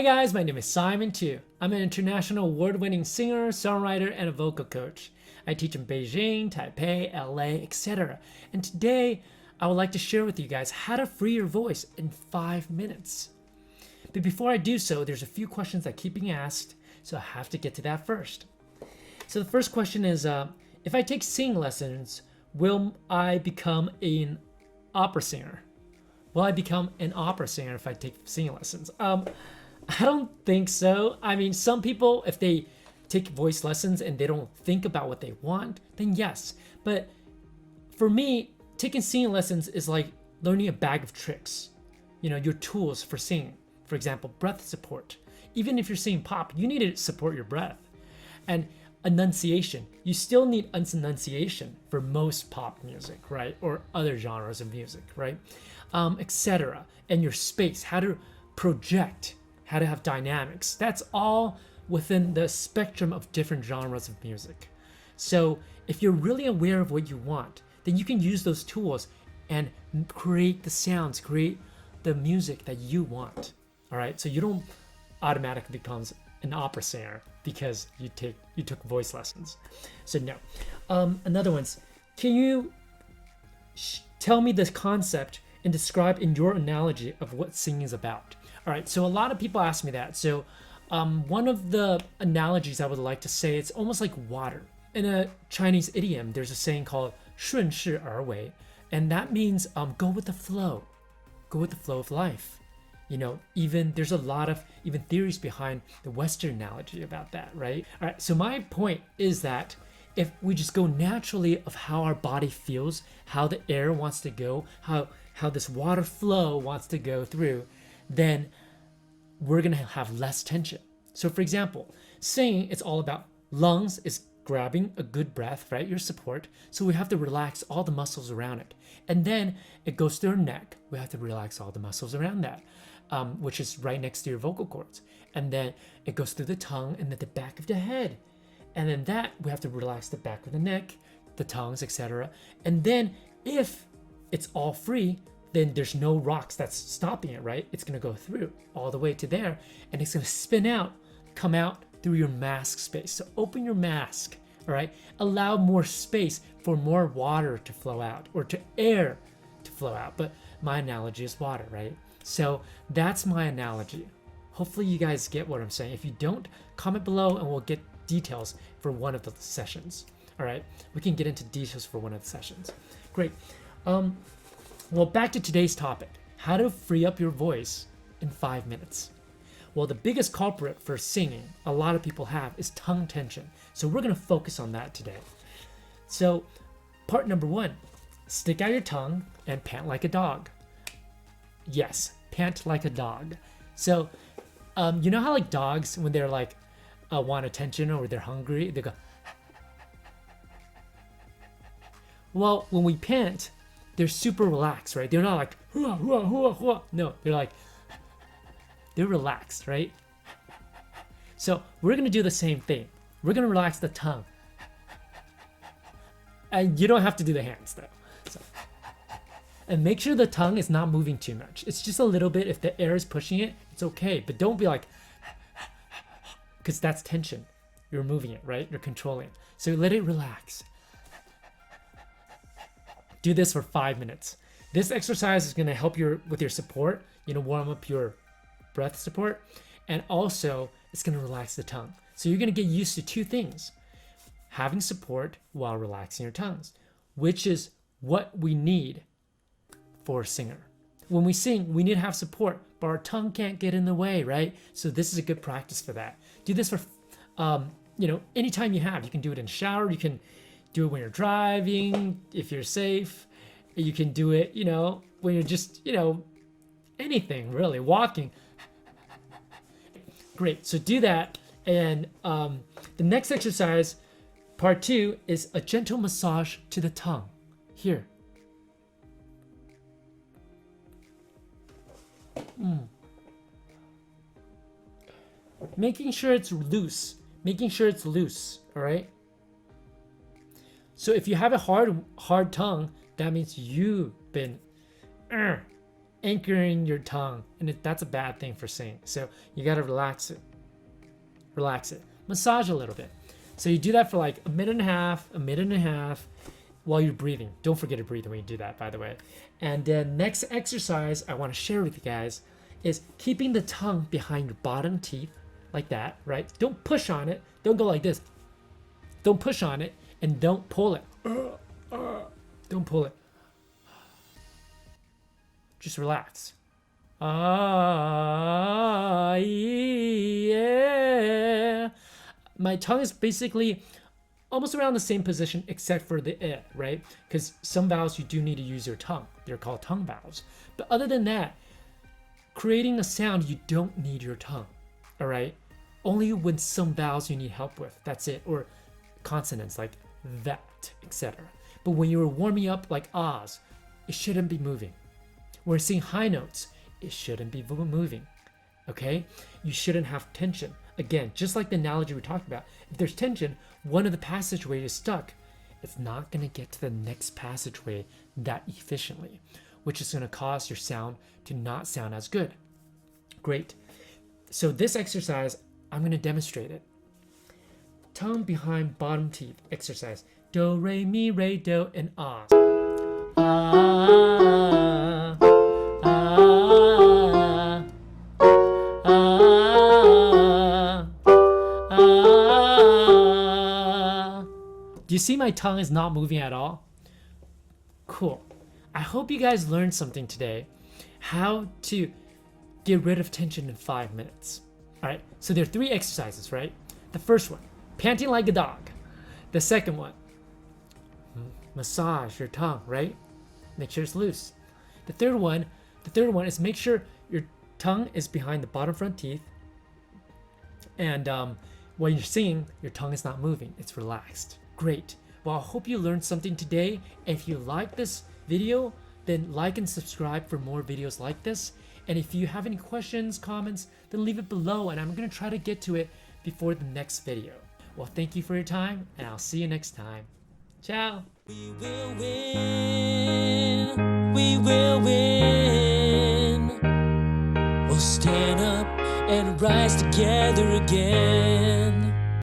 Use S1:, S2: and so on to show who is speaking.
S1: Hi guys, my name is Simon Tu. I'm an international award-winning singer, songwriter, and a vocal coach. I teach in Beijing, Taipei, LA, etc. And today, I would like to share with you guys how to free your voice in 5 minutes. But before I do so, there's a few questions that keep being asked, so I have to get to that first. So the first question is, if I take singing lessons, will I become an opera singer? Will I become an opera singer if I take singing lessons? I don't think so. I mean, some people, if they take voice lessons and they don't think about what they want, then yes. But for me, taking singing lessons is like learning a bag of tricks. You know, your tools for singing. For example, breath support. Even if you're singing pop, you need to support your breath. And enunciation. You still need enunciation for most pop music, right? Or other genres of music, right? Etc. And your space, how to project, how to have dynamics. That's all within the spectrum of different genres of music. So if you're really aware of what you want, then you can use those tools and create the sounds, create the music that you want. All right, so you don't automatically become an opera singer because you took voice lessons. So no. Another one's, can you tell me the concept and describe in your analogy of what singing is about? All right, so a lot of people ask me that. So one of the analogies I would like to say, it's almost like water. In a Chinese idiom, there's a saying called 顺势而为, and that means go with the flow. Go with the flow of life. You know, even there's a lot of even theories behind the Western analogy about that, right? All right, so my point is that if we just go naturally of how our body feels, how the air wants to go, how this water flow wants to go through, then we're gonna have less tension. So for example, singing, it's all about lungs is grabbing a good breath, right? Your support. So we have to relax all the muscles around it. And then it goes to our neck. We have to relax all the muscles around that, which is right next to your vocal cords. And then it goes through the tongue and then the back of the head. And then that, we have to relax the back of the neck, the tongues, etc. And then if it's all free, then there's no rocks that's stopping it, right? It's gonna go through all the way to there and it's gonna spin out, come out through your mask space. So open your mask, all right? Allow more space for more water to flow out or to air to flow out. But my analogy is water, right? So that's my analogy. Hopefully you guys get what I'm saying. If you don't, comment below and we'll get details for one of the sessions, all right? We can get into details for one of the sessions. Great. Well, back to today's topic, how to free up your voice in 5 minutes. Well, the biggest culprit for singing a lot of people have is tongue tension. So we're gonna focus on that today. So part number 1, stick out your tongue and pant like a dog. Yes, pant like a dog. So you know how like dogs, when they're like want attention or they're hungry, they go. Well, when we pant, they're super relaxed, right? They're not like, hua, hua, hua, hua. No, they're like, they're relaxed, right? So we're gonna do the same thing. We're gonna relax the tongue. And you don't have to do the hands though. So, and make sure the tongue is not moving too much. It's just a little bit. If the air is pushing it, it's okay. But don't be like, because that's tension. You're moving it, right? You're controlling it. So let it relax. Do this for 5 minutes. This exercise is gonna help with your support, you know, warm up your breath support, and also it's gonna relax the tongue. So you're gonna get used to 2 things, having support while relaxing your tongues, which is what we need for a singer. When we sing, we need to have support, but our tongue can't get in the way, right? So this is a good practice for that. Do this for, you know, anytime you have. You can do it in the shower, you can do it when you're driving, if you're safe. You can do it, you know, when you're just, you know, anything really, walking. Great, so do that. And the next exercise, part 2, is a gentle massage to the tongue. Here. Making sure it's loose. Making sure it's loose, all right? So if you have a hard tongue, that means you've been anchoring your tongue, and that's a bad thing for singing. So you gotta relax it. Relax it. Massage a little bit. So you do that for like a minute and a half while you're breathing. Don't forget to breathe when you do that, by the way. And then next exercise I want to share with you guys is keeping the tongue behind your bottom teeth like that, right? Don't push on it. Don't go like this. Don't push on it and don't pull it. Don't pull it. Just relax. Yeah. My tongue is basically almost around the same position except for the right? Because some vowels you do need to use your tongue. They're called tongue vowels. But other than that, creating a sound, you don't need your tongue, all right? Only when some vowels you need help with, that's it. Or consonants like that, etc. But when you're warming up like ahs, it shouldn't be moving. When we're singing high notes, it shouldn't be moving, okay? You shouldn't have tension. Again, just like the analogy we talked about, if there's tension, one of the passageways is stuck, it's not gonna get to the next passageway that efficiently, which is gonna cause your sound to not sound as good. Great. So this exercise, I'm gonna demonstrate it. Tongue behind bottom teeth exercise. Do, re, mi, re, do, and ah. Ah, ah, ah, ah. Do you see my tongue is not moving at all? Cool. I hope you guys learned something today. How to get rid of tension in 5 minutes. All right, so there are 3 exercises, right? The first one, panting like a dog. The second one, massage your tongue, right? Make sure it's loose. The third one is make sure your tongue is behind the bottom front teeth, and when you're singing, your tongue is not moving, it's relaxed. Great. Well, I hope you learned something today. If you like this video, then like and subscribe for more videos like this. And if you have any questions, comments, then leave it below and I'm gonna try to get to it before the next video. Well, thank you for your time and I'll see you next time. Ciao.
S2: We will win. We will win. We'll stand up and rise together again.